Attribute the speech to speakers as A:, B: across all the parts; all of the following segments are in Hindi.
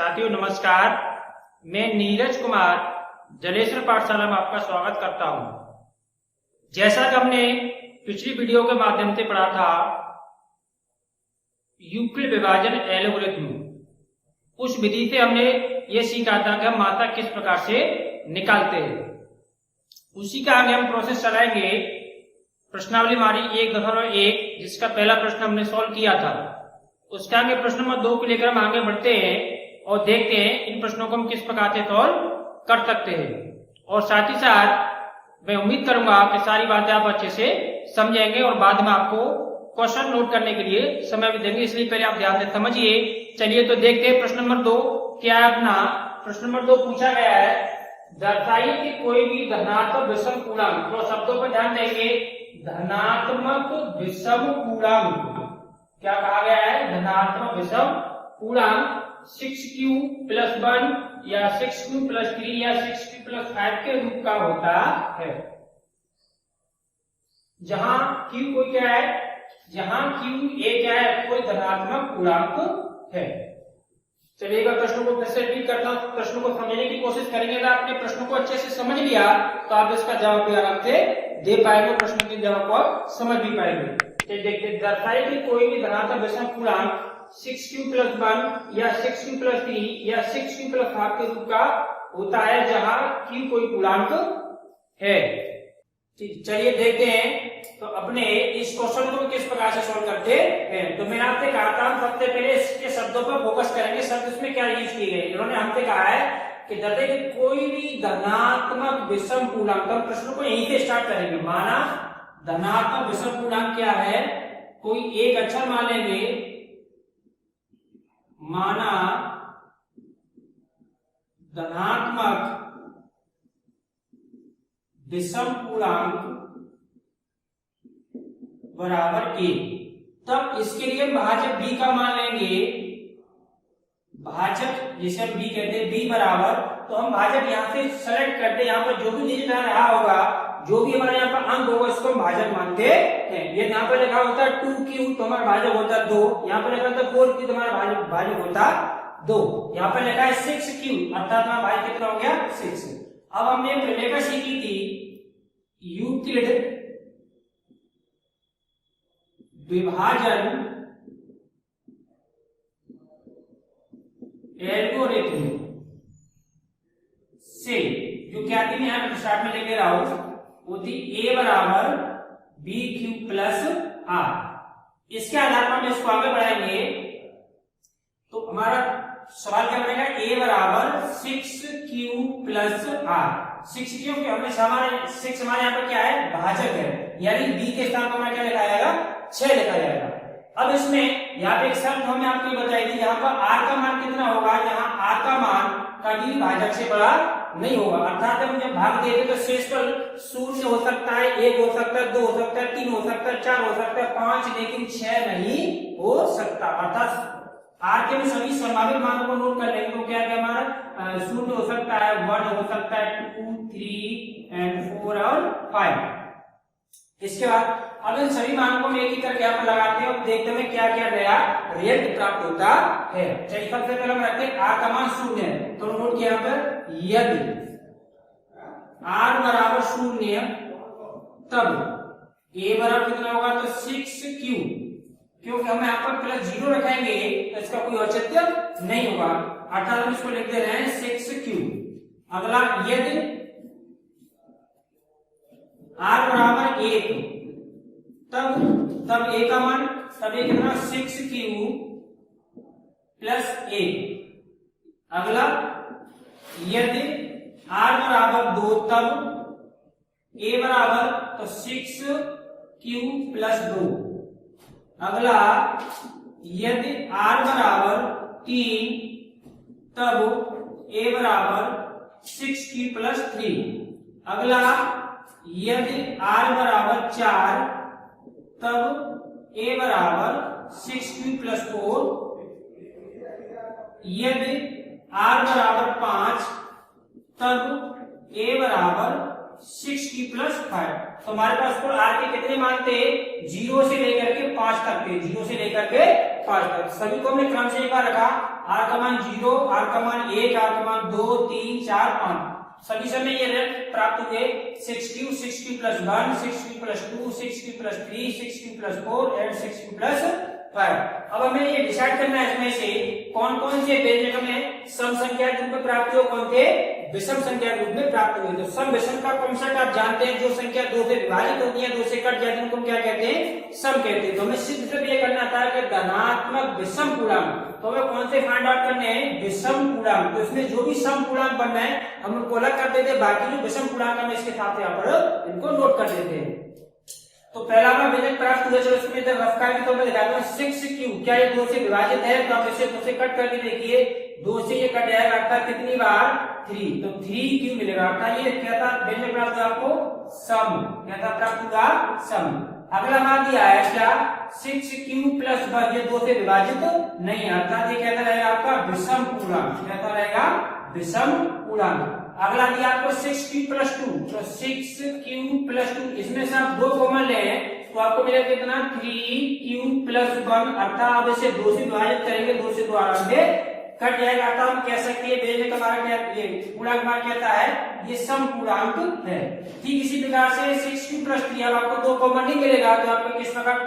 A: साथियों नमस्कार, मैं नीरज कुमार जलेश्वर पाठशाला में आपका स्वागत करता हूं। जैसा कि हमने पिछली वीडियो के माध्यम से पढ़ा था यूक्लिड विभाजन एल्गोरिथम, उस विधि से हमने ये सीखा था कि हम मात्रा किस प्रकार से निकालते हैं। उसी का आगे हम प्रोसेस चलाएंगे। प्रश्नावली हमारी 1.1 जिसका पहला प्रश्न हमने सॉल्व किया था, उसके आगे प्रश्न नंबर 2 को लेकर हम आगे बढ़ते हैं और देखते हैं इन प्रश्नों को हम किस प्रकार से सॉल्व कर सकते हैं। और साथ ही साथ मैं उम्मीद करूंगा कि सारी बातें आप अच्छे से समझेंगे और बाद में आपको क्वेश्चन नोट करने के लिए समय भी देंगे, इसलिए पहले आप ध्यान से समझिए। चलिए तो देखते हैं प्रश्न नंबर 2 क्या है अपना। प्रश्न नंबर 2 पूछा गया है, दर्शाइए कि कोई भी धनात्मक विषम पूर्णांक, तो शब्दों पर ध्यान देंगे, धनात्मक विषम पूर्णांक क्या कहा गया है, धनात्मक विषम पूर्णांक 6q + 1 या 6q + 3 या 6q + 5 के रूप का होता है। जहां q कोई क्या है, जहां q एक क्या है, कोई धनात्मक पूर्णांक है। चलिए प्रश्नों को फिर से रिपीट करता हूं, प्रश्नों को समझने की कोशिश करेंगे। अगर आपने प्रश्नों को अच्छे से समझ लिया तो आप इसका जवाब भी आराम से दे पाएंगे, प्रश्न के जवाब को आप समझ भी पाएंगे। देखते दर्शाइए कि कोई भी धनात्मक विषम पूर्णांक 6q + 1 या 6q + 3 या 6q + 5 के रूप का होता है जहां q कोई पूर्णांक है। चलिए देखते हैं तो अपने इस क्वेश्चन को किस प्रकार से सॉल्व करते हैं। तो मैंने आपसे कहा था हम सबसे पहले इसके शब्दों पर फोकस करेंगे, शब्द इसमें क्या यूज किए गए। इन्होंने हमसे कहा है कि जैसे कि कोई भी धनात्मक विषम पूर्णांक, हम प्रश्न को यहीं से स्टार्ट करेंगे। माना धनात्मक विषम पूर्णांक क्या है, कोई एक अक्षर मान लेंगे, माना धनात्मक विषम पूर्णांक बराबर a, तब इसके लिए भाजक b का मान लेंगे। भाजक जिसे हम b कहते हैं, b बराबर, तो हम भाजक यहां से सेलेक्ट करते हैं। यहां पर जो भी डिजिट आ रहा होगा, जो भी हमारे यहाँ पर अंक होगा, इसको हम भाजक मानते हैं। ये यहाँ पर लिखा होता है 2q, तो हमारा भाजक होता है 2। यहाँ पर लिखा होता है 4q, तो हमारा भाजक होता 2। यहाँ पर लिखा है 6q, अर्थात हमारा भाजक कितना हो गया 6। अब हमने प्रमेय सीखी थी यूक्लिड विभाजन एल्गोरिथम से, जो क्या थी यहाँ पर स्टार्ट में लेके रहा हूं, वो थी a बराबर bq + r। इसके आधार पर हम इसको आगे बढ़ाएंगे तो हमारा सवाल क्या बनेगा, a बराबर 6q + r। 6 क्योंकि हमने हमारे 6 हमारे यहाँ पर क्या है, भाजक है, यानी b के स्थान पर हमारा क्या लिखा जाएगा, 6 लिखा जाएगा। अब इसमें यहाँ पे एक शर्त हमने आपको बताई थी, यहाँ पर r का मान कितना होगा, यहाँ r का मान कभी भाजक से बड़ा नहीं होगा। अर्थात हम जब भाग देते तो शेष पर 0 हो सकता है, 1 हो सकता है, 2 हो सकता है, 3 हो सकता है, 4 हो सकता है, 5, लेकिन 6 नहीं हो सकता। अर्थात r के सभी संभावित मानों को नोट कर लेंगे तो क्या क्या हमारा 0 हो सकता है, 1 हो सकता है, 2, 3 और 4 और 5। इसके बाद अब इन सभी मानों को एक ही करके यहाँ पर लगाते हैं और देखते हैं क्या क्या नया रिजल्ट प्राप्त होता है। चलिए सबसे पहले हम रखते हैं r का मान 0 है, तो नोट किया यहाँ पर, यदि r बराबर 0 तब a बराबर कितना होगा, तो 6q, क्योंकि हम यहाँ पर प्लस 0 रखेंगे तो इसका कोई औचित्य नहीं होगा, अर्थात हम इसको लिख दे रहे हैं 6q। अगला यदि r बराबर 1 तब a का मान, तब ये कितना 6q + 1। अगला यदि r बराबर 2 तब a बराबर, तो 6q + 2। अगला यदि r बराबर 3 तब a बराबर 6q + 3। अगला यदि r बराबर 4 तब a बराबर 6q + 4। यदि r बराबर 5 तब a बराबर 6q + 5। तो हमारे पास कुल r के कितने मान थे, 0 से लेकर के 5 तक थे, 0 से लेकर के 5 तक। सभी को हमने क्रम से एक बार रखा, r का मान 0, r का मान 1, r का मान 2, 3, 4, 5 सभी समय ये रेट प्राप्त हुए 6q, 6q plus 1, 6q plus 2, 6q plus 3, 6q plus 4 and 6q plus 5। अब हमें ये डिसाइड करना है इसमें से कौन कौन से व्यंजक हमें सम संख्या के रूप में प्राप्त हुए, कौन थे विषम संख्या के रूप में प्राप्त हुए। तो सम विषम का कॉन्सेप्ट आप जानते हैं, जो संख्या 2 से विभाजित होती है, 2 से कट जाती है, उनको क्या कहते हैं, सम कहते हैं। तो हमें सिर्फ ये करना था कि धनात्मक विषम पूर्णांक, तो हमें कौन से फाइंड आउट करने हैं, विषम पूर्णांक। तो इसमें जो भी सम पूर्णांक बनना है हम उनको अलग कर देते हैं, बाकी जो विषम पूर्णांक हम इसके साथ यहाँ पर इनको नोट कर देते हैं। तो पहला हमें व्यंजक प्राप्त हुआ, चलो इसमें रफ का भी तो मैं दिखाता हूँ 6q, क्या ये 2 से विभाजित है, तो आप इसे 2 से कट करके देखिए, 2 से ये कट जाएगा आपका कितनी बार 3, तो 3q मिलेगा आपका। ये क्या था व्यंजक प्राप्त हुआ आपको, सम, क्या था प्राप्त हुआ, सम। अगला मान दिया है क्या 6q plus 1, ये 2 से विभाजित नहीं आता, ये कहता रहेगा आपका विषम पूर्णांक, कहता रहेगा विषम पूर्णांक। अगला दिया आपको 6q plus 2, तो 6q plus 2 इसमें से आप 2 कॉमन ले तो आपको मिलेगा कितना 3q plus 1, अर्थात आप इसे 2 से विभाजित करेंगे, 2 से 2 आराम से कट जाएगा। अर्थात हम कह सकते हैं व्यंजक हमारा क्या, ये पूर्णांक मान कहता है ये सम पूर्णांक है। ठीक इसी प्रकार से 6q plus 3, अब आपको 2 कॉमन नहीं मिलेगा तो आपको किस प्रकार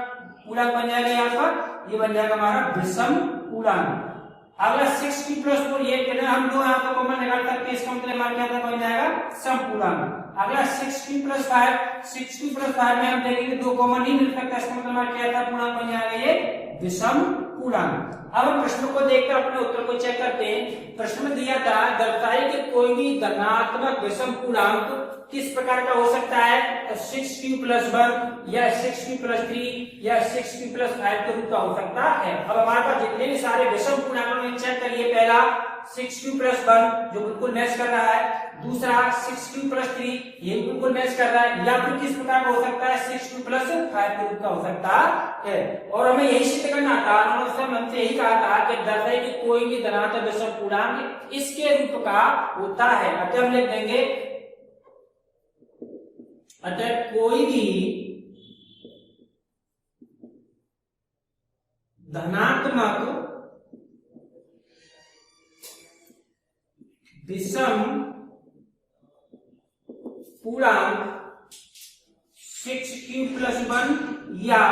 A: पूर्णांक बन जाएगा, यहाँ पर ये बन जाएगा हमारा विषम पूर्णांक। अगला 6q plus 4, ये हम दो यहाँ पर कॉमन निकाल सकते हैं, इसका मतलब मान क्या बन जाएगा सम पूर्णांक। अगला 6q plus 5, 6q plus 5 में हम देखेंगे 2 कॉमन नहीं मिल सकता, इसका मतलब मान क्या था, पूर्णांक बन जाएगा ये विषम पूर्णांक। अब हम प्रश्नों को देखकर अपने उत्तर को चेक करते हैं। प्रश्न में दिया था दर्शाइए कि कोई भी धनात्मक विषम पूर्णांक किस प्रकार का हो सकता है, तो 6q plus 1 या 6q plus 3 या 6q plus 5 के रूप का हो सकता है। अब हमारे पास जितने भी सारे विषम पूर्णांकों में चेक करिए, पहला 6q plus 1 जो बिल्कुल मैच कर रहा है, दूसरा 6q plus 3 ये बिल्कुल मैच कर रहा है, या फिर किस प्रकार का हो सकता है 6q plus 5 के रूप का हो सकता है। और हमें यही सिद्ध करना था, हमसे यही कहा था कि दर्शाइए कि कोई भी धनात्मक विषम पूर्णांक इसके रूप का होता है। अतः हम लिख देंगे, अतः कोई भी धनात्मक विषम पूर्णांक 6q plus 1 या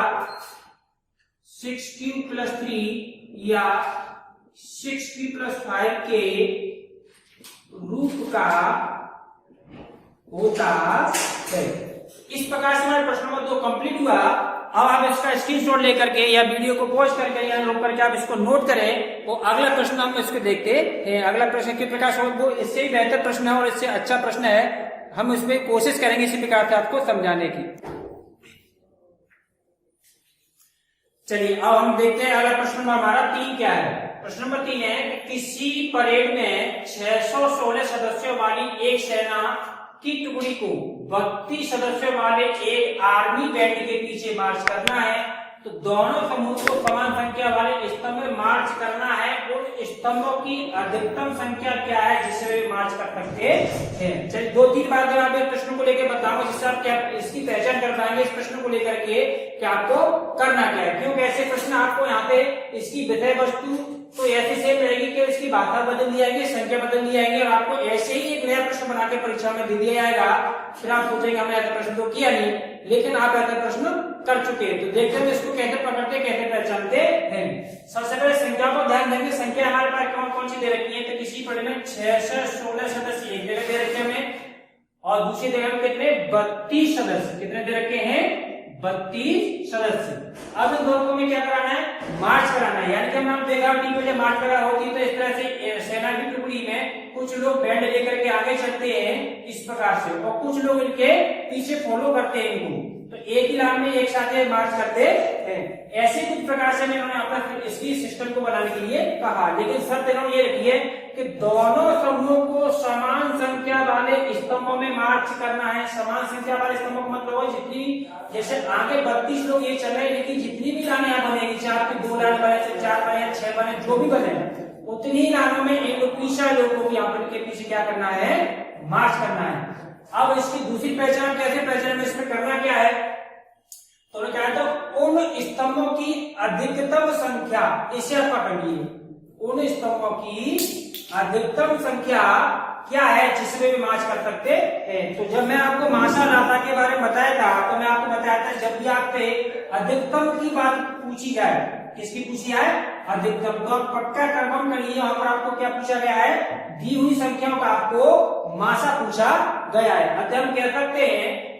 A: 6q plus 3 या 6q plus 5 के रूप का होता है। इस प्रकार से हमारे प्रश्न नंबर 2 कंप्लीट हुआ। अब आप इसका स्क्रीनशॉट लेकर के या वीडियो को पॉज करके या रोक करके आप इसको नोट करें, तो अगला प्रश्न हम इसको देखते हैं। अगला प्रश्न किस प्रकार से, वो इससे भी बेहतर प्रश्न है और इससे अच्छा प्रश्न है, हम इसमें कोशिश करेंगे इसी प्रकार से आपको समझाने की। चलिए अब हम देखते हैं अगला प्रश्न नंबर हमारा 3 क्या है। प्रश्न नंबर 3 है कि किसी परेड में 616 सदस्यों वाली एक सेना की टुकड़ी को 32 सदस्यों वाले एक आर्मी बैंड के पीछे मार्च करना है, तो दोनों समूह को समान संख्या वाले स्तंभ में मार्च करना है। उन स्तंभों की अधिकतम संख्या क्या है जिससे वे मार्च कर सकते हैं। चलिए 2-3 बार अगर आप प्रश्न को लेकर बताऊंगा जिससे आप क्या इसकी पहचान कर पाएंगे, इस प्रश्न को लेकर के कि आपको करना क्या है। क्योंकि ऐसे प्रश्न आपको यहाँ पे इसकी विषय वस्तु तो ऐसे सेम रहेगी कि इसकी भाषा बदल दी जाएगी, संख्या बदल दी जाएगी, और आपको ऐसे ही एक नया प्रश्न बना के परीक्षा में दे दिया जाएगा। फिर आप सोचेंगे हमने ऐसा प्रश्न तो किया नहीं, लेकिन आप ऐसा प्रश्न कर चुके हैं। तो देखते हैं इसको कैसे पकड़ते कैसे पहचानते हैं। सबसे पहले संख्या को ध्यान देंगे। संख्या हमारे पास कौन कौन सी दे रखी है, तो किसी पढ़े में 616 सदस्य एक जगह दे रखे हमें, और दूसरी जगह में कितने 32 सदस्य, कितने दे रखे हैं 32 सदस्य। अब इन दोनों में क्या कराना है, मार्च कराना है। यानी कि हम देखा टीम में जब मार्च करा होती है तो इस तरह से सेना की टुकड़ी में कुछ लोग बैंड लेकर के आगे चलते हैं इस प्रकार से, और कुछ लोग इनके पीछे फॉलो करते हैं इनको, तो एक ही लाइन में एक साथ मार्च करते हैं। ऐसे कुछ प्रकार से इन्होंने अपना इसकी सिस्टम को बनाने के लिए कहा, लेकिन शर्त इन्होंने ये रखी है कि दोनों समूहों को समान संख्या वाले स्तंभों में मार्च करना है। समान संख्या वाले स्तंभों का मतलब है जितनी, जैसे आगे 32 लोग ये चल रहे हैं, लेकिन जितनी भी लाइनें यहाँ बनेगी, चाहे आपकी 2 लाइन बने, 4 बने, 6 बने, जो भी बने, उतनी ही लाइनों में एक पीछा लोगों को यहाँ पर के पीछे क्या करना है, मार्च करना है। अब इसकी दूसरी पहचान कैसे पहचान में इसमें करना क्या है, तो क्या है, तो उन स्तंभों की अधिकतम संख्या, इसे आप पकड़िए, उन स्तंभों की अधिकतम संख्या क्या है जिसमें भी मास कर सकते हैं। तो जब मैं आपको मासा लाता के बारे में बताया था तो मैं आपको बताया था जब भी आपसे अधिकतम की बात पूछी जाए, किसकी पूछी है, अधिकतम, तो आप पक्का कंफर्म करिए यहाँ पर आपको क्या पूछा गया है, दी हुई संख्याओं का आपको मासा पूछा गया है। अतः हम कह सकते हैं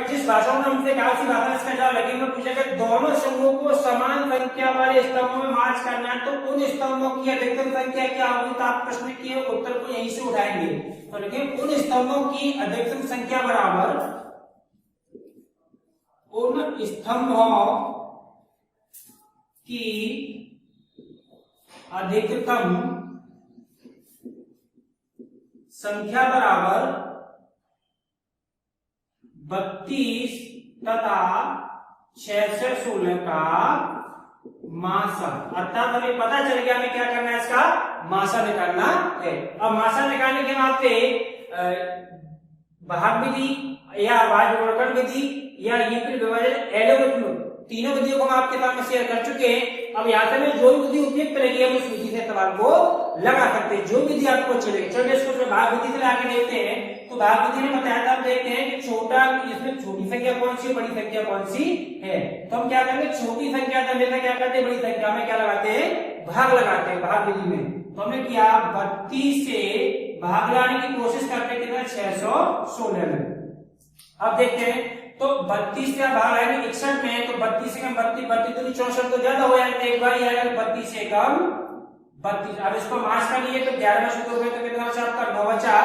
A: जिस भाषा में हमसे कहा उसी भाषा में इसका जवाब लगेगा। पूछा गया दोनों समूहों को समान संख्या वाले स्तंभों में मार्च करना है तो उन स्तंभों की अधिकतम संख्या क्या होगी, तो आप प्रश्न के उत्तर को यहीं से उठाएंगे। तो देखिए उन स्तंभों की अधिकतम संख्या बराबर उन स्तंभों की अधिकतम संख्या बराबर 32 तथा 6 से 16 का मासा। अर्थात हमें पता चल गया हमें क्या करना है, इसका मासा निकालना है। अब मासा निकालने के बाद भाग विधि या भाज्यवर्गण विधि या यूक्लिड विभाजन एलोगरिथम तीनों विधियों को हम आपके सामने शेयर कर चुके हैं। अब यहाँ से में जो विधि उपयुक्त रहेगी हम उस विधि से सवाल को लगा सकते हैं, जो विधि आपको अच्छी लगे। चलिए इसको भाग विधि से आगे देखते हैं। तो भाग विधि में बताया था, हम देखते हैं कि छोटा, इसमें छोटी संख्या कौन सी है, बड़ी संख्या कौन सी है। तो हम क्या करेंगे, छोटी संख्या का हमेशा क्या करते हैं, बड़ी संख्या में क्या लगाते हैं, भाग लगाते हैं भाग विधि में। तो हमने किया 32 से भाग लाने की कोशिश करते हैं कितना, 616 में। अब देखते हैं तो 32 से भाग आएंगे 61 में, तो 32 से कम 32 तो 64 तो ज्यादा हो जाएगा, एक बार आएगा 32 से कम 32। अब इसको मास का लिए तो 11 में शुरू हो गए तो कितना बचा आपका 9 बचा।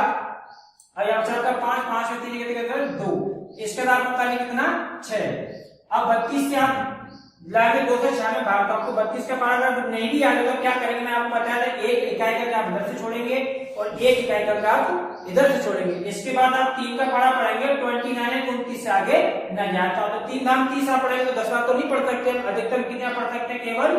A: अब यहाँ बचा आपका 5 में 3 कितना 2, इसके बाद आपका कितना 6। अब 32 से आप लाएंगे 206 में भाग, तो आपको 32 का पारा नहीं भी आएगा तो क्या करेंगे, मैं आपको बताया था एक इकाई का आप इधर से छोड़ेंगे और एक इकाई का आप इधर से छोड़ेंगे। इसके बाद आप 3 का पारा पढ़ेंगे, 29 है 29 से आगे न जाता। तो 3 दाम 30 आप पढ़ेंगे तो 10 बार तो नहीं पढ़ सकते, अधिकतम कितना पढ़ सकते हैं, केवल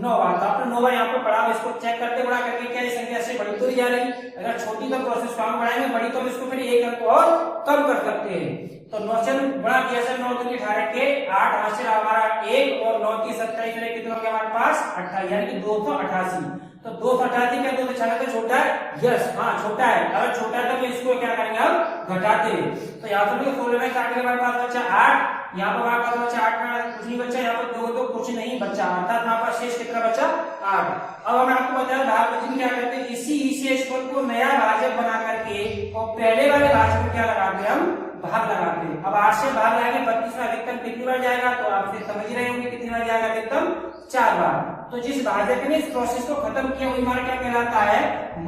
A: 9 बार। तो आपने 9 बार यहाँ पे पढ़ा, इसको चेक करते बड़ा करके क्या ये संख्या से बड़ी तो नहीं जा रही। अगर छोटी तो प्रोसेस को हम बढ़ाएंगे, बड़ी तो हम इसको फिर एक अंक और कम कर सकते हैं। तो 9 से बड़ा किया से 9 दूनी 18 के 8 हासिल हमारा 1 और 9 की 27 में कितना हो गया हमारे पास 28, यानी कि 288। तो 288 का 296 छोटा है, यस हाँ छोटा है। अगर छोटा है तो इसको क्या करेंगे हम घटाते हैं। तो यहाँ पर 16 में काट के हमारे पास बचा 8, यहाँ पर हमारे पास बचा 8 में कुछ नहीं बचा, यहाँ पर 2 तो कुछ नहीं बचा, अर्थात हमारे पास शेष कितना बचा 8। अब हम आपको बताया भाग विधि में क्या करते हैं, इसी शेषफल को नया भाजक बना करके और पहले वाले भाजक में क्या लगाते हैं, हम भाग लगाते हैं। अब 8 से भाग लगाएंगे 32 में अधिकतम कितनी बार जाएगा, तो आप समझ रहे होंगे कितनी बार जाएगा, अधिकतम 4 बार। तो जिस भाजक ने इस प्रोसेस को खत्म किया वही हमारा क्या कहलाता है,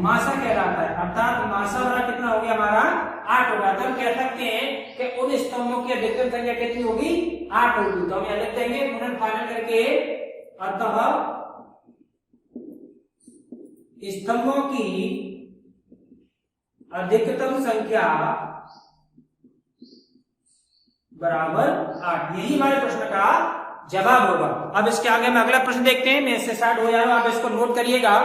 A: मासा कहलाता है। अर्थात मासा हमारा कितना हो गया, हमारा 8 होगा। तो हम कह सकते हैं कि उन स्तंभों की अधिकतम संख्या कितनी होगी, 8 होगी। तो हम यहाँ लिख देंगे पुनः फाइनल करके, अतः स्तंभों की अधिकतम संख्या बराबर 8। यही हमारे प्रश्न का जवाब होगा। अब इसके आगे में अगला प्रश्न देखते हैं, मैं इससे स्टार्ट हो जा रहा हूं, आप इसको नोट करिएगा।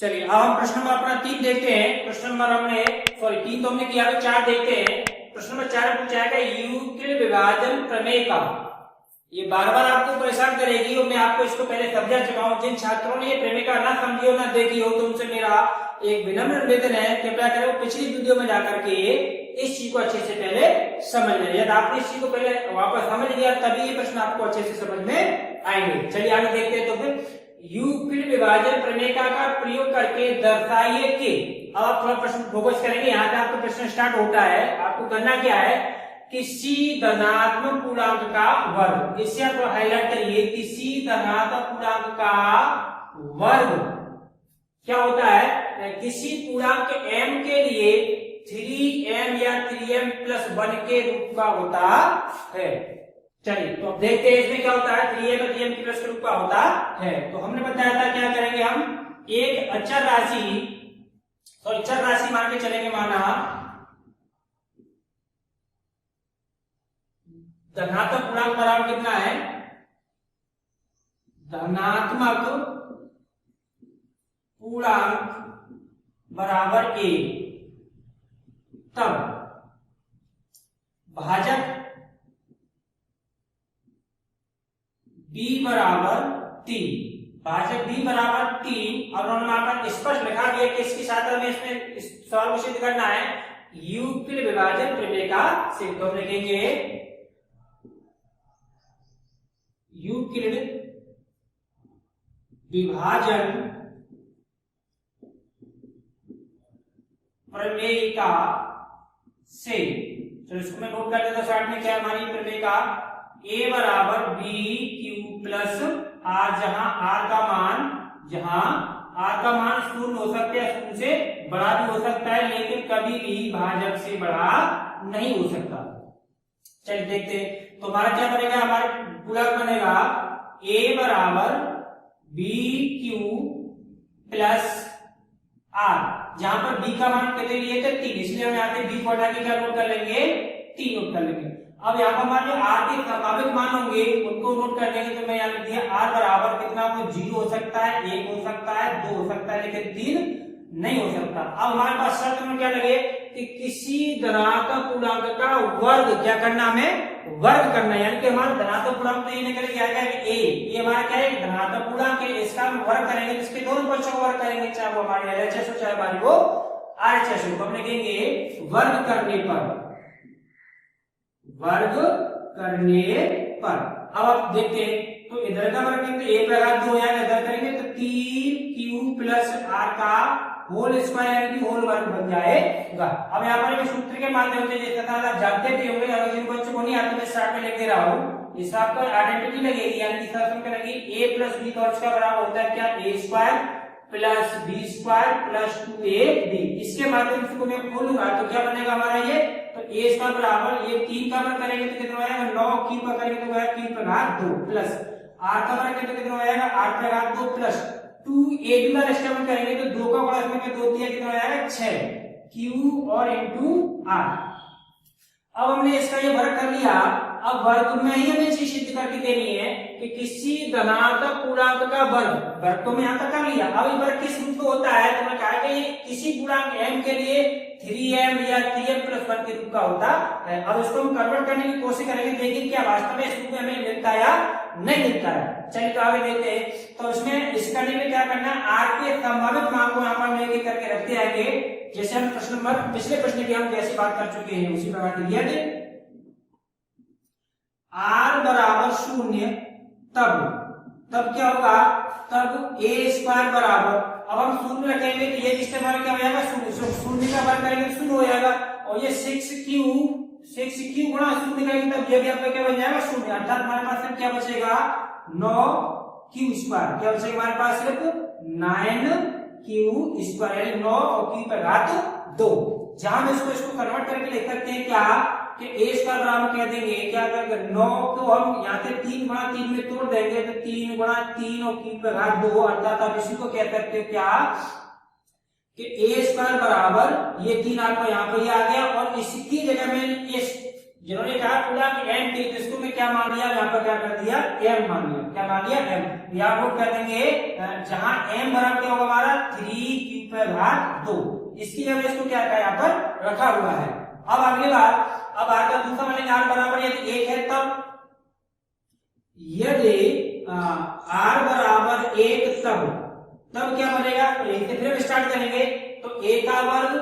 A: चलिए अब हम प्रश्न नंबर अपना 3 देखते हैं। प्रश्न नंबर हमने 3 तो हमने किया, 4 देखते हैं। प्रश्न नंबर 4 पूछा है यूक्लिड विभाजन प्रमेय का, ये बार बार आपको परेशान करेगी और मैं आपको इसको पहले समझा चुका हूं। जिन छात्रों ने ये प्रेमिका ना समझी हो ना देखी हो तो उनसे मेरा एक विनम्र निवेदन है, कृपया करें वो पिछली वीडियो में जाकर के इस चीज को अच्छे से पहले समझ लें। यदि आपने इस चीज को पहले वापस समझ लिया तभी ये प्रश्न आपको अच्छे से समझ में आएंगे। चलिए आगे देखते हैं। तो फिर यूक्लिड विभाजन प्रमेयिका का प्रयोग करके दर्शाइए कि, अब आप थोड़ा प्रश्न फोकस करेंगे, यहाँ से आपका प्रश्न स्टार्ट होता है। आपको करना क्या है, किसी धनात्मक पूर्णांक का वर्ग, इसे आप हाईलाइट करिए, किसी धनात्मक पूर्णांक का वर्ग क्या होता है, किसी पूर्णांक m के लिए 3m या 3m+1 के रूप का होता है। चलिए तो अब देखते हैं इसमें क्या होता है, 3m और 3m के प्लस के रूप का होता है। तो हमने बताया था क्या करेंगे, हम एक अचर राशि मान के चलेंगे, माना धनात्मक पूर्णांक बराबर कितना है, धनात्मक पूर्णांक बराबर a, तब भाजक b बराबर 3, भाजक b बराबर 3। और उन्होंने वहां पर स्पष्ट लिखा गया कि इसकी सहायता में इसमें सवाल को सिद्ध करना है यूक्लिड विभाजन प्रमेय का सिद्ध। हम लिखेंगे यूक्लिड विभाजन प्रमेय का से, तो इसको मैं नोट कर देता हूं साइड में। क्या हमारी प्रमेय का a बराबर b क्यू प्लस r, जहां r का मान शून्य हो सकता है, शून्य से बड़ा भी हो सकता है, लेकिन कभी भी भाजक से बड़ा नहीं हो सकता। चलिए देखते हैं। तो हमारा क्या बनेगा, हमारा गुणक बनेगा a बराबर b क्यू प्लस r, जहां पर b का मान कितने लिए थे 3, इसलिए हम यहाँ पे b को हटा के क्या नोट कर लेंगे 3 नोट कर लेंगे। अब यहाँ पर हमारे जो r के संभावित मान होंगे उनको नोट कर लेंगे। तो मैं यहाँ लिख दिया r बराबर कितना, आपको 0 हो सकता है, 1 हो सकता है, 2 हो सकता है, लेकिन 3 नहीं हो सकता। अब हमारे पास शर्त में क्या लगे कि किसी धनात्मक पूर्णांक का वर्ग क्या करना, हमें वर्ग करना है, यानी कि हमारा धनात्मक पूर्णांक तो ये निकल के आएगा कि ये हमारा क्या है धनात्मक पूर्णांक है, इसका हम वर्ग करेंगे, इसके दोनों पक्षों को वर्ग करेंगे, चाहे वो हमारे LHS हो चाहे हमारी वो RHS हो। हम लिखेंगे वर्ग करने पर, वर्ग करने पर। अब आप देखते हैं तो इधर का वर्ग करेंगे तो a पर घात 2 हो जाएगा, इधर करेंगे तो 3q प्लस r का होल स्क्वायर यानी कि होल वर्ग बन जाएगा। अब यहाँ पर सूत्र के माध्यम से जैसा था आप जानते भी होंगे, अगर जिन बच्चों को नहीं आते मैं स्टार्ट में लिख दे रहा हूँ, इस आपको आइडेंटिटी लगेगी, यानी इस तरह से लगेगी a प्लस b का उसका बराबर होता है क्या a square plus b square plus 2ab। इसके माध्यम से मैं खोलूंगा तो क्या बनेगा हमारा ये, तो a स्क्वायर बराबर ये 3 का वर्ग करेंगे तो कितना आएगा 9, q का करेंगे तो आएगा q पर घात 2 प्लस r का वर्ग करेंगे तो कितना आएगा r पर घात 2 प्लस 2ab का रेशनल करेंगे तो 2 का गुणा इसमें 2 दिया कितना आएगा 6 q और इनटू r। अब हमने इसका ये वर्ग कर लिया। अब वर्ग में ही हमें चीज सिद्ध करके देनी है कि किसी धनात्मक पूर्णांक का वर्ग, वर्ग तो मैं यहां तक कर लिया। अब ये वर्ग किस रूप में होता है, तो मैं कहा कि किसी पूर्णांक m के लिए 3m या 3m प्लस 1 के रूप का होता है। अब इसको हम कन्वर्ट करने की कोशिश करेंगे, देखिए क्या वास्तव में इस रूप में हमें मिलता है या नहीं मिलता है। चलिए तो आगे देखते हैं। तो इसमें इस करने में क्या करना है, r के संभावित मान को यहाँ पर लेके करके रखते आएंगे, जैसे हम प्रश्न नंबर पिछले प्रश्न की हम जैसी बात कर चुके हैं उसी प्रकार लिया थे। r बराबर 0 तब क्या होगा, तब a स्क्वायर बराबर, अब हम शून्य रखेंगे तो ये इस्तेमाल क्या हो जाएगा शून्य का वर्ग करेंगे तो शून्य हो जाएगा, और ये 6q गुणा शून्य करेंगे तब ये भी आपका क्या बन जाएगा शून्य, अर्थात हमारे पास क्या बचेगा 9q स्क्वायर, क्या बचेगा हमारे पास सिर्फ 9q स्क्वायर, यानी 9 और q पर घात 2। जहां हम इसको कन्वर्ट करके लिख सकते हैं क्या कि a स्क्वायर बराबर कह देंगे क्या करेंगे 9 को हम यहाँ से 3 गुणा 3 में तोड़ देंगे तो 3 गुणा 3 और q पर घात 2, अर्थात आप इसी को कह सकते हो क्या कि a स्क्वायर बराबर ये 3 आपको यहाँ पर आ गया, और इसकी जगह में इस जिन्होंने कहा पूर्णांक m थी तो इसको मैं क्या मान लिया, यहाँ पर क्या कर दिया m मान लिया, क्या मान लिया m। यहाँ नोट कर देंगे जहां m बराबर क्या होगा हमारा 3q पर घात 2, इसकी जगह इसको क्या यहाँ पर रखा हुआ है। अब अगली बार, अब आर का दूसरा मानेंगे r बराबर यदि 1 है तब, यदि r बराबर 1 तब क्या बनेगा, तो एक से फिर स्टार्ट करेंगे तो a का वर्ग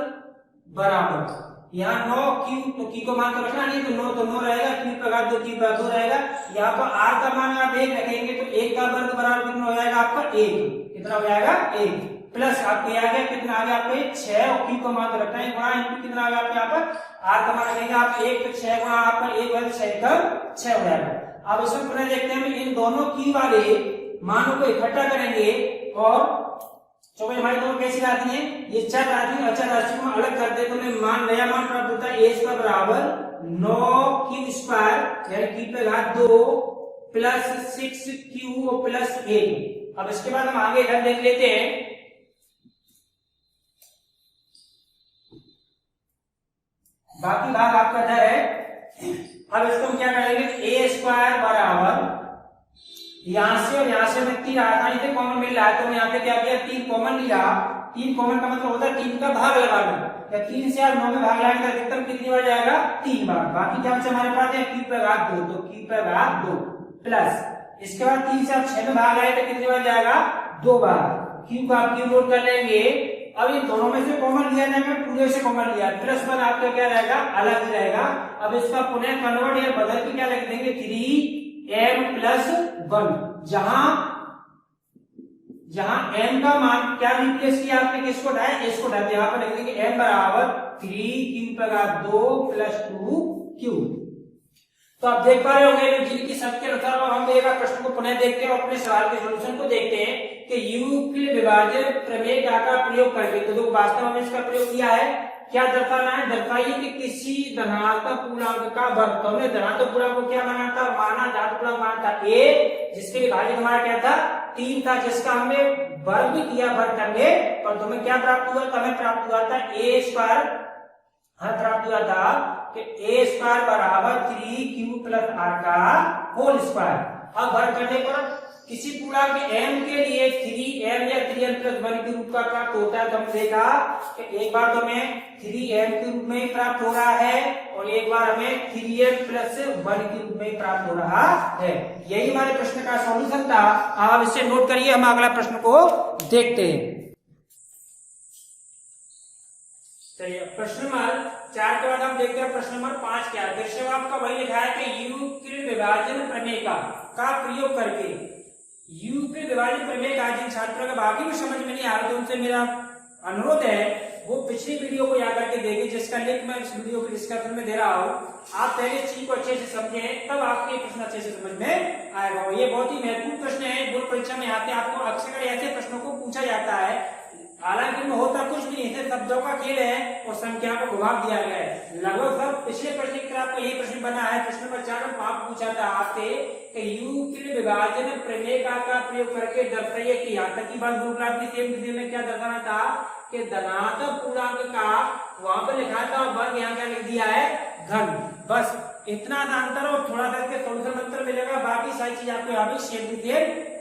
A: बराबर यहाँ 9q, तो q को मान तो रखना नहीं, तो 9 रहेगा, q पर घात 2 q पर 2 रहेगा। यहाँ पर r का मान आप 1 रखेंगे तो 1 का वर्ग बराबर कितना हो जाएगा आपका 1, कितना हो जाएगा 1 प्लस आपको आ गया कितना आ गया आपको 6, और q को मान तो रखना है गुणा इनटू कितना आ गया आपके यहाँ पर r का मान रखेंगे आप 1 तो 6 गुणा आपका 1 वर्ग 6 का 6 हो जाएगा। अब इसमें पुनः देखते हैं इन दोनों q वाले मानों को इकट्ठा करेंगे और तो हमारी दोनों कैसी आती है, ये चर राशि अचर राशि को अलग कर दे तो हमें मान नया मान प्राप्त होता है a स्क्वायर बराबर 9q स्क्वायर यानी q पे घात 2 प्लस 6q प्लस 1। अब इसके बाद हम आगे इधर देख लेते हैं, बाकी भाग आपका इधर है। अब इसको हम क्या करेंगे a स्क्वायर बराबर यहाँ से और यहाँ से मैं 3 आसानी से कॉमन मिल रहा है, तो मैं यहाँ पे क्या किया, 3 कॉमन लिया। 3 कॉमन का मतलब होता है 3 का भाग लगा लो, या 3 से आप 9 में भाग लगाएंगे तो अधिकतम कितनी बार जाएगा, 3 बार। बाकी क्या बचा हमारे पास है q पर घात 2, तो q पर घात 2 प्लस इसके बाद 3 से आप 6 में भाग लगाएंगे तो कितनी बार जाएगा, 2 बार। q का आप q नोट कर लेंगे। अब इन दोनों में से कॉमन लिया ना, मैं पूरे से कॉमन लिया, प्लस वन आपका क्या रहेगा, अलग ही रहेगा। अब इसका पुनः कन्वर्ट या बदल के क्या लिख देंगे, 3m प्लस 1, जहां m का मान क्या रिप्लेस किया आपने, किसको हटाया, इसको हटाया, यहाँ पर लिख देंगे m बराबर 3q पर घात 2 प्लस 2q। तो आप देख पा रहे होंगे जिनकी शर्त के अनुसार हम एक प्रश्न को पुनः देखते हैं और अपने सवाल के सॉल्यूशन को देखते हैं कि यूक्लिड विभाजन प्रमेय क्या का प्रयोग करके, तो वास्तव में इसका प्रयोग किया है। क्या दर्शाना है, दर्शाइए कि किसी धनात्मक पूर्णांक का वर्ग, तो हमने धनात्मक पूर्णांक को क्या माना था, माना धनात्मक पूर्णांक माना था a, जिसके विभाजन हमारा क्या था, 3 था, जिसका हमने वर्ग किया, वर्ग करके, और तुम्हें क्या प्राप्त हुआ, तो हमें प्राप्त हुआ था a स्क्वायर, हमें प्राप्त हुआ था कि a स्क्वायर बराबर 3q प्लस r का होल स्क्वायर। अब वर्ग करने पर किसी पूर्णांक m के लिए 3m या 3m प्लस 1 के रूप का प्राप्त होता है, तो हमने देखा कि एक बार तो हमें 3m के रूप में ही प्राप्त हो रहा है और एक बार हमें 3m प्लस 1 के रूप में प्राप्त हो रहा है। यही हमारे प्रश्न का सॉल्यूशन था। आप इसे नोट करिए, हम अगला प्रश्न को देखते हैं। चलिए प्रश्न नंबर 4 के बाद हम देखते हैं प्रश्न नंबर 5 क्या है। दृश्य आपका वही लिखा है कि यूक्लिड विभाजन प्रमेय का प्रयोग करके, यूक्लिड विभाजन प्रमेय का जिन छात्रों का बाकी भी समझ में नहीं आ रहा, तो उनसे मेरा अनुरोध है वो पिछली वीडियो को याद करके देखें, जिसका लिंक मैं इस वीडियो के डिस्क्रिप्शन में दे रहा हूँ। आप पहले चीज को अच्छे से समझें, तब आपके प्रश्न अच्छे से समझ में आएगा। ये बहुत ही महत्वपूर्ण प्रश्न है, बोर्ड परीक्षा में आते आपको अक्सर ऐसे प्रश्नों को पूछा जाता है। हालांकि इनमें होता कुछ नहीं है, शब्दों का खेल है और संख्या को घुमा दिया गया है। लगभग सब पिछले प्रश्न की तरह आपको यही प्रश्न बना है। प्रश्न नंबर 4 में आप पूछा था आपसे कि यूक्लिड विभाजन प्रमेय का प्रयोग करके दर्शाइए कि, यहाँ तक की बात दूसरा आपकी सेम विधि में क्या दर्शाना था कि धनात्मक पूर्णांक का वहां पर लिखा था और वर्ग यहाँ क्या लिख दिया है, धन। बस इतना अंतर और थोड़ा सा इसके सॉल्यूशन अंतर मिलेगा, बाकी सारी चीज आपको यहाँ भी सेम विधि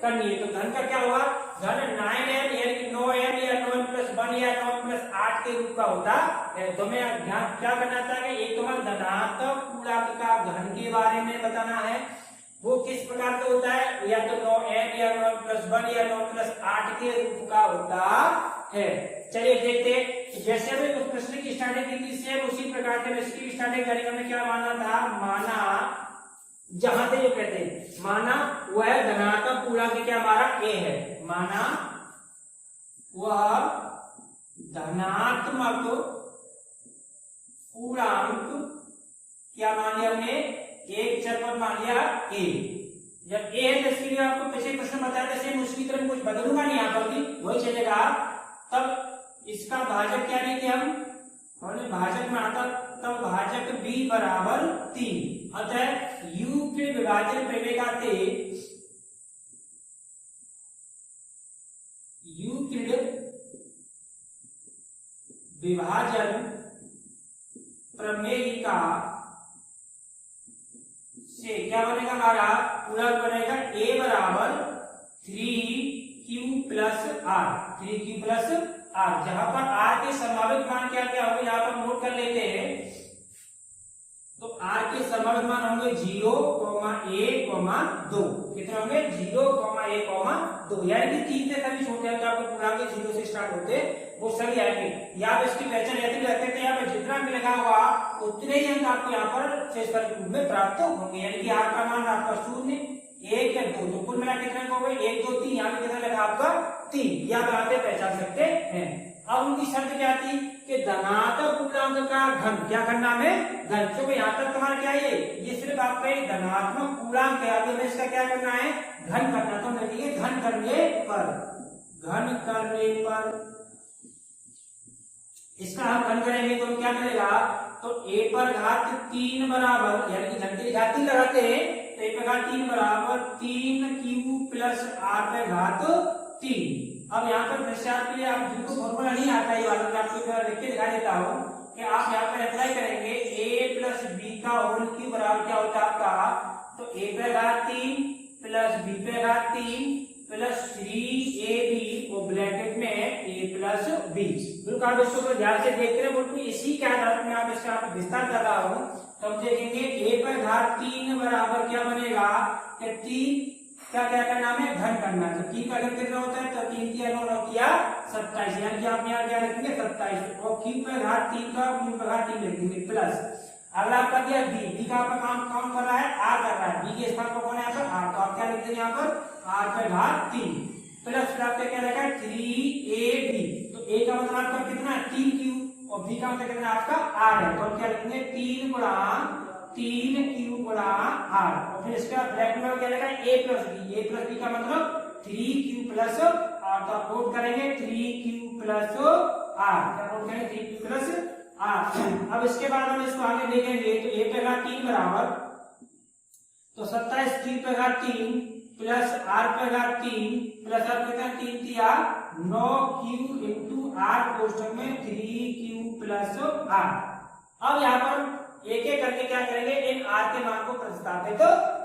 A: करनी है। तो धन का क्या होगा, धन 9m यानी कि 9m या 9m प्लस 1 या 9m प्लस 8 के रूप का होता है। तो मैं ध्यान क्या करना चाहेंगे, एक तो धनात्मक पूर्णांक का घन के बारे में बताना है, वो किस प्रकार का होता है, या तो 9m या 9m प्लस 1 या 9m प्लस 8 के रूप का होता है। चलिए देखते हैं, जैसे हमें उस प्रश्न की स्टार्टिंग की थी सेम उसी प्रकार से इसकी स्टार्टिंग करेंगे। हमने क्या माना था, माना जहां से जो कहते हैं माना वह धनात्मक पूर्णांक क्या हमारा a है, माना वह धनात्मक पूर्णांक क्या मान लिया हमने, एक चर पर मान लिया a। जब a है तो इसके लिए आपको पिछले प्रश्न बताया जैसे उसकी तरफ कुछ बदलूंगा नहीं, यहाँ पर भी वही चलेगा। तब इसका भाजक क्या लेंगे हमने भाजक में आता, तब भाजक b बराबर 3। अतः यूक्लिड विभाजन प्रमेय का यूक्लिड विभाजन प्रमेय का से क्या बनेगा, हमारा पूरक बनेगा a बराबर 3q plus r, 3q plus r, जहां पर r के संभावित मान क्या क्या होंगे यहाँ पर नोट कर लेते हैं। तो r के संभावित मान होंगे 0, 1, 2। कितने होंगे, 0, 1, 2, यानी कि 3 से सभी छोटे हैं, तो आपको पूर्णांक 0 से स्टार्ट होते वो सभी आएंगे। या तो इसकी पहचान ऐसे भी रखते थे, यहाँ पर जितना भी लिखा हुआ उतने ही अंक आपको यहाँ पर शेष वर्ग रूप में प्राप्त होंगे, यानी कि r का मान आपका 0, 1 या 2, तो कुल मिला कितने को, 1, 2, 3, यहाँ पे कितना लिखा आपका 3, या आप पहचान सकते हैं। अब उनकी शर्त क्या थी कि धनात्मक पूर्णांक का घन क्या करना है, घन। तो यहाँ तक तुम्हारा क्या है, ये सिर्फ आपका धनात्मक पूर्णांक है, अभी हमें इसका क्या करना है, घन करना। तो हम लिखेंगे घन करने पर इसका हम घन करेंगे तो क्या मिलेगा, तो a पर घात 3 बराबर, यानी कि घन की घात 3 लगाते हैं, तो a पर घात 3 बराबर 3q प्लस r पर घात 3। अब यहाँ पर दृश्यार्थ के लिए आप जिनको फॉर्मूला नहीं आता है, ये वाला मैं आपको लिख के दिखा देता हूँ कि आप यहाँ पर अप्लाई करेंगे a प्लस b का होल क्यूब बराबर क्या होता है आपका, तो a पर घात 3 प्लस बी पे घात 3 प्लस 3ab और ब्रैकेट में a प्लस b। बिल्कुल आप इसको ध्यान से देखते रहे, बिल्कुल इसी के आधार पर मैं आप इसका विस्तार कर रहा हूँ। तो हम देखेंगे a पर घात 3 बराबर क्या बनेगा कि 3 क्या क्या करना है, घन करना है। तो 3 का घन कितना होता है, तो 3 3 9 किया 27, यानी कि आप यहाँ क्या लिखेंगे 27 और q पर घात 3 का q पर घात 3 लिखेंगे प्लस अगला आपका दिया b का आपका काम कर रहा है r कर रहा है, b के स्थान पर कौन है यहाँ पर r, तो आप क्या लिखते हैं यहाँ पर r पर घात 3 प्लस फिर आपका क्या लिखा है 3ab। तो a का मतलब आपका कितना है 3q और b का मतलब कितना आपका r है, तो हम क्या लिखेंगे 3 गुणा 3q गुणा r और फिर इसका ब्रैकेट में क्या लिखा है a प्लस b का मतलब 3q प्लस r, तो आप नोट करेंगे 3q प्लस r, क्या नोट करेंगे 3q प्लस r। अब इसके बाद हम इसको आगे देखेंगे तो a पे घात 3 बराबर तो 27 q पे घात 3 प्लस r पे घात 3 प्लस आप कितना 3 दिया 9q इंटू r कोष्ठक में 3q प्लस r। अब यहाँ पर एक एक करके क्या करेंगे इन r के मान को प्रतिस्थापित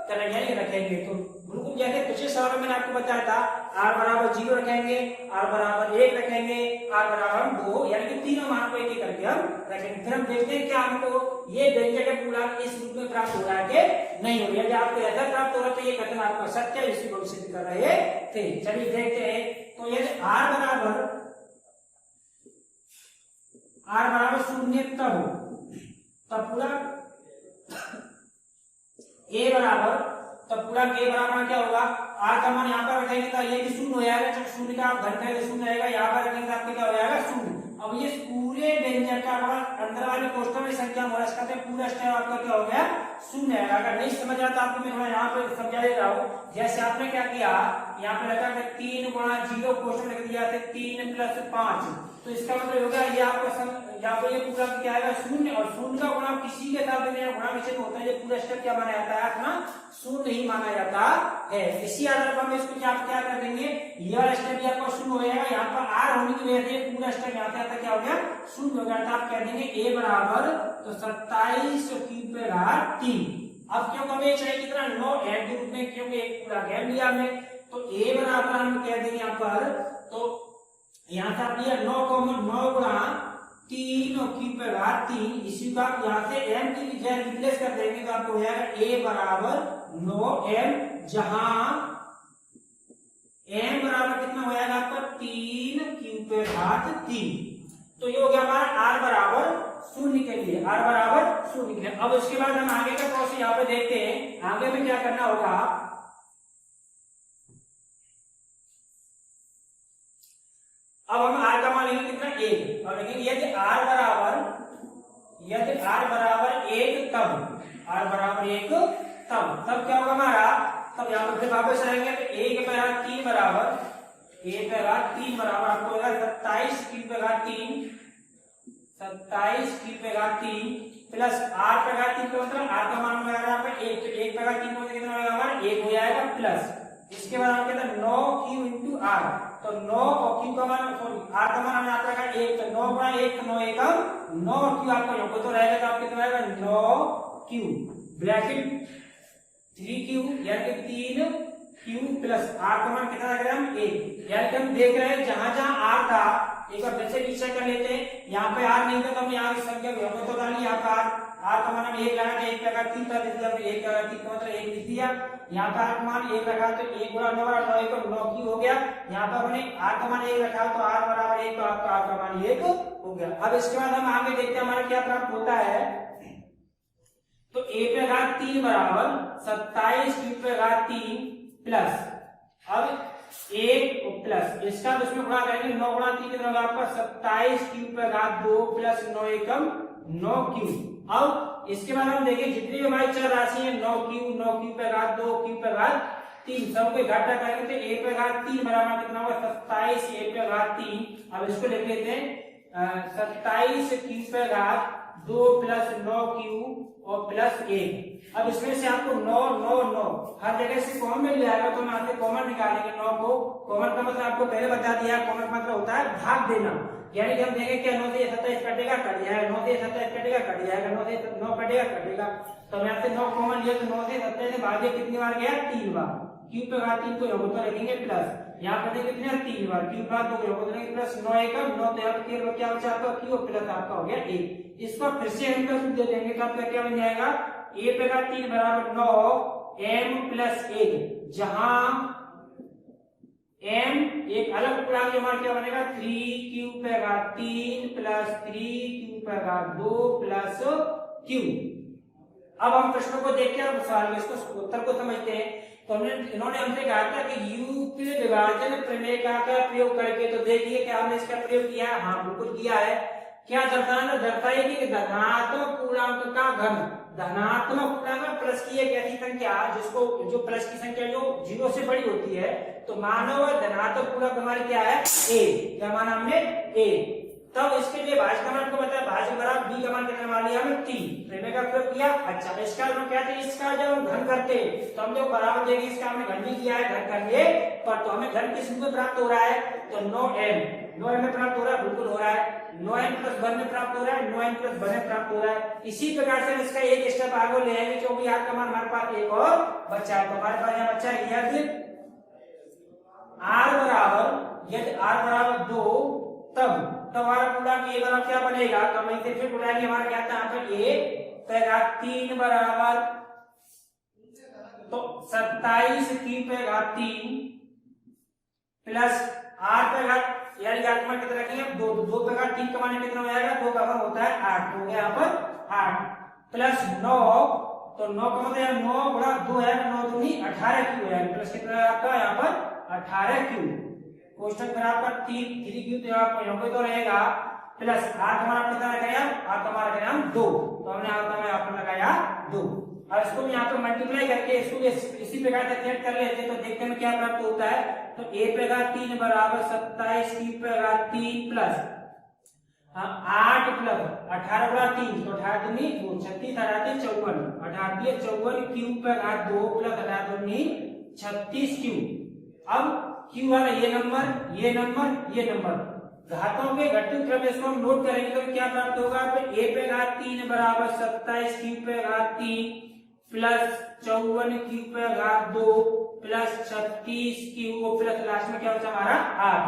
A: करेंगे यानी रखेंगे। तो बिल्कुल जैसे पिछले सवाल में मैंने आपको बताया था r बराबर 0 रखेंगे, r बराबर 1 रखेंगे, r बराबर 2, यानी कि तीनों मान को एक एक करके हम रखेंगे। फिर हम देखते हैं क्या हमको ये व्यंजक का पूर्णांक इस रूप में प्राप्त हो रहा है कि नहीं हो रहा है। यदि आपको ऐसा प्राप्त हो रहा है तो ये कथन आपका सत्य है, इसी को सिद्ध कर रहे थे। चलिए देखते हैं। तो यदि r बराबर 0 तब पूरा a बराबर क्या होगा, r का मान यहाँ पर रखेंगे तो ये भी 0 हो जाएगा, जब 0 का आप घन करेंगे 0 आएगा, यहाँ पर रखेंगे आपके क्या हो जाएगा 0। अब ये पूरे व्यंजक का अंदर वाले कोष्ठक में संख्या पूरा स्टेप आपका क्या हो गया 0 आएगा। अगर नहीं समझ आता आपको मैं यहाँ पे समझा दे रहा हूँ। जैसे आपने क्या किया यहाँ पे लगा 3 गुणा 0 कोष्ठक लिख दिया 3 प्लस 5, तो इसका मतलब हो गया ये आपका यहाँ पे ये पूरा क्या आएगा 0 और 0 का गुणा किसी के साथ गुणा विषय होता है, ये पूरा स्टेप क्या माना जाता है अपना 0 ही माना जाता है। इसी आधार पर हम इसको क्या कर देंगे, ये वाला स्टेप आपका 0 हो जाएगा, यहाँ पर r होने की वजह से पूरा स्टेप यहाँ से क्या हो गया 0 हो गया। तो आप कह देंगे a बराबर तो 27 q पे घात 3। अब क्यों हमें चाहिए कितना 9 ऐड के रूप में, क्योंकि एक पूरा गैप लिया हमने, तो a बराबर हम कह देंगे यहाँ पर, तो यहाँ से आप लिया 9 गुणा 3 और q पे घात 3, इसी का यहाँ से m की जगह रिप्लेस कर देंगे तो आपको हो जाएगा a बराबर 9m, जहां m बराबर कितना हो जाएगा आपका 3q पे घात 3। तो ये हो गया हमारा r बराबर 0 के लिए, r बराबर 0 के लिए। अब इसके बाद हम आगे का प्रोसेस यहाँ पे देखते हैं, आगे में क्या करना होगा। अब हम r का मान लेंगे कितना 1 और लेकिन यदि r बराबर 1 तब क्या होगा हमारा, तब यहाँ पर वापस आएंगे तो a के घात 3 बराबर आपको होगा 27 q पे घात 3 प्लस r पे घात 3 का मतलब r का मान होगा यहाँ पे 1, तो 1 पे घात 3 का कितना होगा हमारा 1 हो जाएगा प्लस इसके बाद हम कहते हैं 9q इंटू r, तो 9 और q का मान r का मान हमने आपका 1, तो 9 गुणा 1 तो 9 1 9q आपका यहाँ तो रहेगा, तो आप कितना रहेगा 9q ब्रैकेट 3q यानी कि 3q प्लस r का मान कितना लग रहा है हम 1, यानी कि हम देख रहे हैं जहां जहां r था एक बार फिर से पीछे कर लेते हैं। यहाँ पे r नहीं था तो हम यहाँ की संख्या तो डाली, यहाँ पर r का मान 1 लगा के 1 लगा 3 कर दिया, 1 लगा 3 का मतलब 1 लिख दिया। यहाँ पर r का मान 1 लगा तो 1 गुणा 9 9 1 9q हो गया। यहाँ पर हमने r का मान 1 रखा तो r बराबर 1, तो आपका r का मान 1 हो गया। अब इसके बाद हम आगे देखते हैं हमारा क्या प्राप्त होता है। तो a पे घात 3 बराबर 27 q पे घात 3 प्लस अब 1 प्लस इसका तो उसमें गुणा करेंगे 9 गुणा 3 कितना होगा आपका 27 q पे घात 2 प्लस 9 एकम 9q। अब इसके बाद हम देखें जितनी भी हमारी चर राशि है 9q पे घात 2 q पे घात 3 सबको इकट्ठा करेंगे तो a पे घात 3 बराबर कितना होगा 27 a पे घात 3। अब इसको लिख लेते हैं 27 q पे घात 2 प्लस 9q और प्लस 1। अब इसमें से आपको 9 9 9 हर जगह से कॉमन मिल जाएगा, तो हम यहाँ से कॉमन निकालेंगे 9 को। कॉमन का मतलब आपको पहले बता दिया, कॉमन का मतलब होता है भाग देना, यानी कि हम देखेंगे क्या 9 से 27 कटेगा कट जाएगा, 9 से 27 कटेगा कट जाएगा, 9 से 9 कटेगा कटेगा। तो हम यहाँ से 9 कॉमन लिया तो 9 से 27 से भागे कितनी बार गया 3 बार, क्यूब पे घात 3 तो यहाँ पर रखेंगे प्लस, यहाँ पर देखें कितने 3 बार क्यूब घात 2 यहाँ पर देखेंगे प्लस 9 एकम 9 तो यहाँ पर क्या बचा आपका क्यूब प्लस आपका हो गया a। इसका फिर से हम का सूत्र दे देंगे तो आपका क्या बन जाएगा a पे घात 3 बराबर 9 m प्लस 1, जहां m एक अलग पूर्णांक हमारा क्या बनेगा 3 क्यूब पे घात 3 प्लस 3 क्यूब पे घात 2 प्लस q। अब हम प्रश्नों को देख के अब सवाल इसको उत्तर को समझते हैं। तो इन्होंने हमसे कहा था कि यूक्लिड विभाजन प्रमेय का प्रयोग करके, तो देखिए क्या हमने इसका प्रयोग किया है, हाँ बिल्कुल किया है। क्या दर्शाना दर्शाएगी कि धनात्मक पूर्णांक का घन, धनात्मक पूर्णांक प्लस की एक ऐसी संख्या जिसको जो प्लस की संख्या जो 0 से बड़ी होती है, तो मानो वह धनात्मक पूर्णांक हमारे क्या है a, क्या माना हमने a। तब इसके लिए भाज्य का मान को बताया, भाज्य बराबर b का मान कितना मान लिया हमने 3, प्रमेय का प्रयोग किया। अच्छा इसका हम कहते हैं इसका जब हम घन करते तो हम जो बराबर देंगे इसका हमने घन भी किया है, घन करने पर तो हमें घन किस रूप में प्राप्त हो रहा है, तो 9m में प्राप्त हो रहा है, बिल्कुल हो रहा है 9m प्लस 1 में प्राप्त हो रहा है, 9m प्लस 1 में प्राप्त हो रहा है। इसी प्रकार से इसका एक स्टेप आगे ले आएंगे क्योंकि r का मान हमारे पास एक और बचा है। तो हमारे पास यहाँ बचा है यदि r बराबर 2 तब हमारा पूर्णांक a बराबर क्या बनेगा, तो हम इसे फिर बुलाएंगे, हमारा क्या था यहाँ पर a पे घात 3 बराबर तो 27 क्यूब पे घात 3 प्लस r पे घात यानी घात मान कितना रखेंगे 2 पे घात 3 का मान कितना हो जाएगा, 2 का मान होता है 8, हो गया यहाँ पर 8 प्लस 9, तो 9 का मतलब 9 गुणा 2 है, 9 दूनी 18 क्यूब है, प्लस कितना है आपका यहाँ पर 18 क्यूब। क्वेश्चन फिर आपका 3 क्यूब यहाँ पे तो रहेगा प्लस r का मान कितना लगाया, r का मान लगाया हम 2, तो हमने यहाँ पर लगाया 2। और इसको भी यहाँ पे मल्टीप्लाई करके इसको भी इसी प्रकार से सेट कर लेते तो देखते हैं क्या प्राप्त होता है। तो a पे घात 3 बराबर 27 क्यूब पे घात 3 प्लस 8 प्लस 18 गुणा 3 तो 18 दूनी 36 18 54 18 54 क्यूब पे घात 2 प्लस 18 दूनी 36 क्यूब। अब क्यू वाला ये नंबर घातों के घटते क्रम इसको हम नोट करेंगे तो क्या प्राप्त होगा, a पे घात 3 बराबर 27 क्यूब पे घात 3 प्लस 54 क्यूब पे घात 2 प्लस 36 क्यूब प्लस लास्ट में क्या बचा हमारा 8।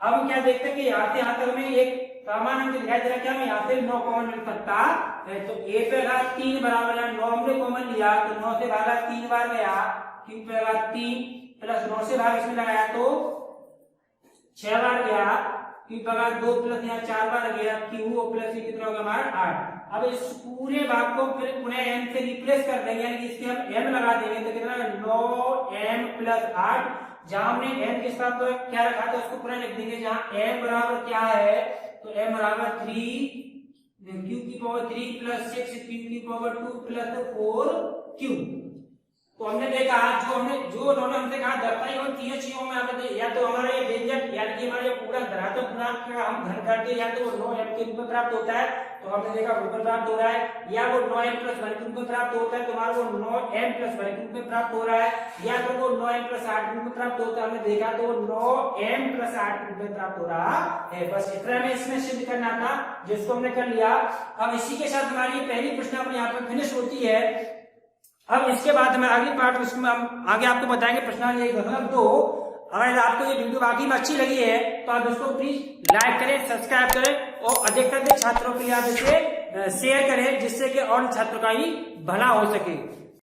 A: अब हम क्या देखते हैं कि यहाँ से यहाँ तक में एक समान अंक दिखाई दे रहा है, क्या हमें यहाँ से 9 कॉमन मिल सकता है। तो a पे घात 3 बराबर 9 हमने कॉमन लिया तो 9 से भागा 3 बार गया, क्यूब पे घात 3 प्लस 9 से भाग इसमें लगाया तो 6 बार गया, क्यूब पे घात 2 प्लस यहाँ 4 बार गया, क्यूब प्लस ये कितना होगा हमारा 8। अब इस पूरे भाग को फिर पुनः m से रिप्लेस कर देंगे, यानी इसके हम m लगा देंगे तो कितना 9m प्लस 8, जहां हमने m के साथ तो क्या रखा था उसको पुनः लिख देंगे, जहां m बराबर क्या है तो m बराबर 3 क्यू की पावर 3 प्लस 6 क्यू की पावर 2 प्लस 4 क्यू। तो हमने देखा जो उन्होंने हमसे कहा दर्शाई और तीनों चीजों में हमें या तो हमारे ये व्यंजक यानी कि हमारे पूरा धनात्मक पूर्णांक का हम घन करते हैं या तो वो 9m के रूप में प्राप्त होता है, तो हमने देखा रूप में प्राप्त हो रहा है, या वो 9m प्लस 1 के रूप में प्राप्त होता है तो हमारा वो 9m प्लस 1 के रूप में प्राप्त हो रहा है, या तो वो 9m प्लस 8 के रूप में प्राप्त होता है, हमने देखा तो वो 9m प्लस 8 के रूप में प्राप्त हो रहा है। बस इतना में इसमें सिद्ध करना था जिसको हमने कर लिया। अब इसी के साथ हमारी पहली प्रश्न अपने यहाँ पर फिनिश होती है। अब इसके बाद हमें अगली पार्ट उसमें हम आगे आपको बताएंगे प्रश्न 1.2। अगर आपको ये वीडियो वाकई में अच्छी लगी है तो आप इसको प्लीज लाइक करें, सब्सक्राइब करें और अधिकतर छात्रों के लिए आप इसे शेयर करें जिससे कि और छात्रों का ही भला हो सके।